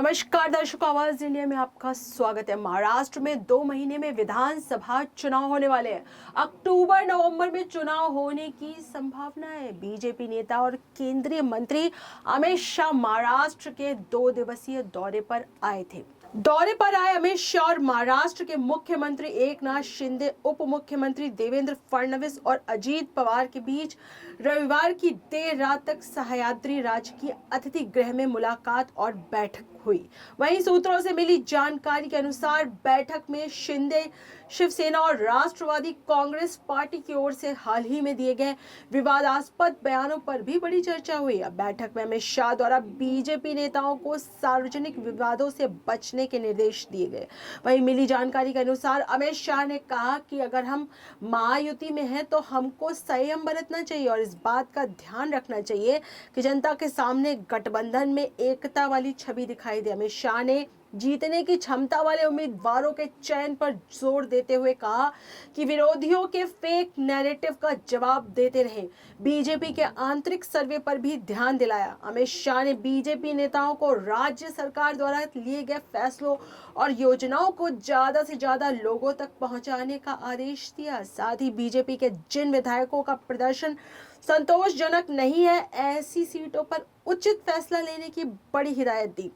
नमस्कार दर्शकों, आवाज इंडिया में आपका स्वागत है। महाराष्ट्र में 2 महीने में विधानसभा चुनाव होने वाले हैं। अक्टूबर नवंबर में चुनाव होने की संभावना है। बीजेपी नेता और केंद्रीय मंत्री अमित शाह महाराष्ट्र के 2 दिवसीय दौरे पर आए थे। दौरे पर आए अमित शाह और महाराष्ट्र के मुख्यमंत्री एकनाथ शिंदे, उप मुख्यमंत्री देवेंद्र फडणवीस और अजीत पवार के बीच रविवार की देर रात तक सह्याद्री राजकीय अतिथि गृह में मुलाकात और बैठक हुई। वहीं सूत्रों से मिली जानकारी के अनुसार बैठक में शिंदे, शिवसेना और राष्ट्रवादी कांग्रेस पार्टी की ओर से हाल ही में दिए गए विवादास्पद बयानों पर भी बड़ी चर्चा हुई। बैठक में अमित शाह द्वारा बीजेपी नेताओं को सार्वजनिक विवादों से बचने के निर्देश दिए गए। वहीं मिली जानकारी के अनुसार अमित शाह ने कहा कि अगर हम महायुति में हैं तो हमको संयम बरतना चाहिए और इस बात का ध्यान रखना चाहिए कि जनता के सामने गठबंधन में एकता वाली छवि दिखाई दे। अमित शाह ने जीतने की क्षमता वाले उम्मीदवारों के चयन पर जोर देते हुए कहा कि विरोधियों के फेक नैरेटिव का जवाब देते रहे। बीजेपी के आंतरिक सर्वे पर भी ध्यान दिलाया। अमित शाह ने बीजेपी नेताओं को राज्य सरकार द्वारा लिए गए फैसलों और योजनाओं को ज्यादा से ज्यादा लोगों तक पहुंचाने का आदेश दिया। साथ ही बीजेपी के जिन विधायकों का प्रदर्शन संतोषजनक नहीं है, ऐसी सीटों पर उचित फैसला लेने की बड़ी हिदायत दी।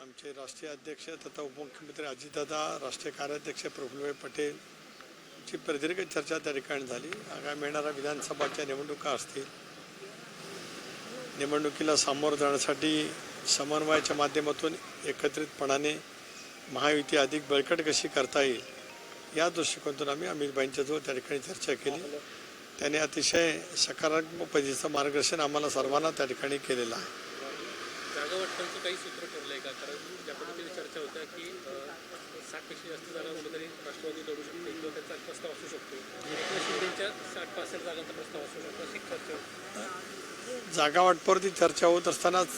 आमचे राष्ट्रीय अध्यक्ष तथा उपमुख्यमंत्री अजितदादा, राष्ट्रीय कार्याध्यक्ष प्रफुल्लभाई पटेल ची प्रदीर्घ चर्चा त्या ठिकाणी झाली। आगामी येणाऱ्या विधानसभाच्या निवडणुका असतील, निवडणुकीला सामोरं जाण्यासाठी समन्वयाच्या माध्यमातून एकत्रितपणाने महायुती अधिक बळकट कशी करता येईल या दृष्टिकोनातून आम्ही अमितभाईंच्याजवळ त्या ठिकाणी चर्चा केली। त्याने अतिशय सकारात्मक पद्धतीचं मार्गदर्शन आम्हाला सर्वांना त्या ठिकाणी केलेलं आहे। जागा वाटपांचं काही सूत्र ठरलंय का? कारण ज्या पद्धतीने चर्चा होत्या की 60पेक्षा जास्त जागा कुठेतरी राष्ट्रवादी लढू शकते किंवा त्याचा प्रस्ताव असू शकतो, एकनाथ शिंदेच्या 60-65 जागांचा प्रस्ताव असू शकतो, अशी चर्चा। जागा वाटपावरती चर्चा होत असतानाच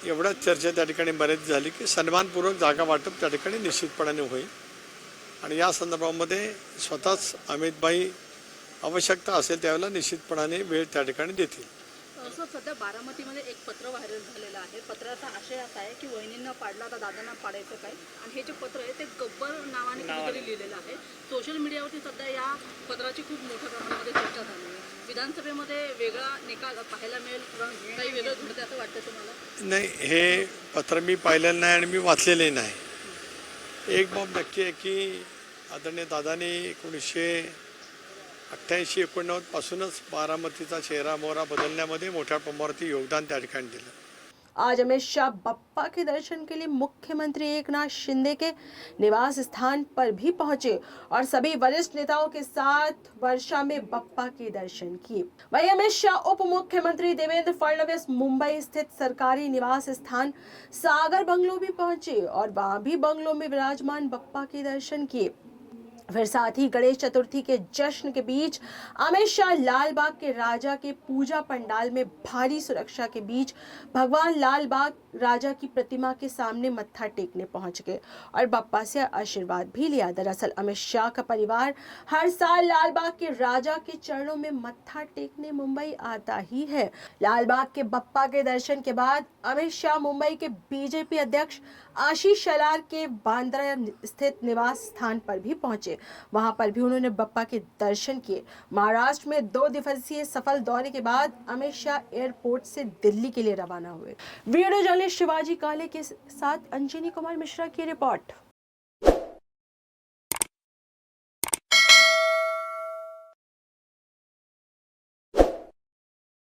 एवढ्याच चर्चा त्या ठिकाणी बरेच झाली की सन्मानपूर्वक जागा वाटप त्या ठिकाणी निश्चितपणाने होईल आणि या संदर्भामध्ये स्वतःच अमितभाई आवश्यकता असेल त्यावेळेला निश्चितपणाने वेळ त्या ठिकाणी देतील। सर, सध्या बारामतीमध्ये एक पत्र व्हायरल झालेलं आहे। पत्राचा आशय असा आहे की वहिनींना पाडला तर दादांना पाडायचं काय, आणि हे जे पत्र आहे ते गब्बर नावाने कुठेतरी लिहिलेलं आहे। सोशल मीडियावरती सध्या या पत्राची खूप मोठ्या प्रमाणामध्ये चर्चा झाली आहे। विधानसभेमध्ये वेगळा निकाल पाहायला मिळेल किंवा काही वेगळं घडतं असं वाटतं तुम्हाला? नाही, हे पत्र मी पाहिलेलं नाही आणि मी वाचलेले नाही। एक बाब नक्की आहे की आदरणीय दादांनी 1988-89 पासूनच बारामतीचा चेहरा मोहरा बदलण्यामध्ये मोठ्या प्रमाणावरती योगदान त्या ठिकाणी दिलं। आज अमित शाह बप्पा के दर्शन के लिए मुख्यमंत्री एकनाथ शिंदे के निवास स्थान पर भी पहुंचे और सभी वरिष्ठ नेताओं के साथ वर्षा में बप्पा के दर्शन किए। वहीं अमित शाह उप मुख्यमंत्री देवेंद्र फडणवीस मुंबई स्थित सरकारी निवास स्थान सागर बंगलो भी पहुंचे और वहां भी बंगलों में विराजमान बप्पा के दर्शन किए। फिर साथ ही गणेश चतुर्थी के जश्न के बीच अमित शाह लाल बाग के राजा के पूजा पंडाल में भारी सुरक्षा के बीच भगवान लाल बाग राजा की प्रतिमा के सामने मत्था टेकने पहुंच गए और बप्पा से आशीर्वाद भी लिया। दरअसल अमित शाह का परिवार हर साल लाल बाग के राजा के चरणों में मत्था टेकने मुंबई आता ही है। लाल बाग के बप्पा के दर्शन के बाद अमित शाह मुंबई के बीजेपी अध्यक्ष आशीष शेलार के बांद्रा स्थित निवास स्थान पर भी पहुंचे। वहां पर भी उन्होंने बप्पा के दर्शन किए। महाराष्ट्र में 2 दिवसीय सफल दौरे के बाद अमित शाह एयरपोर्ट से दिल्ली के लिए रवाना हुए। वीडियो जर्नलिस्ट शिवाजी काले के साथ अंजनी कुमार मिश्रा की रिपोर्ट।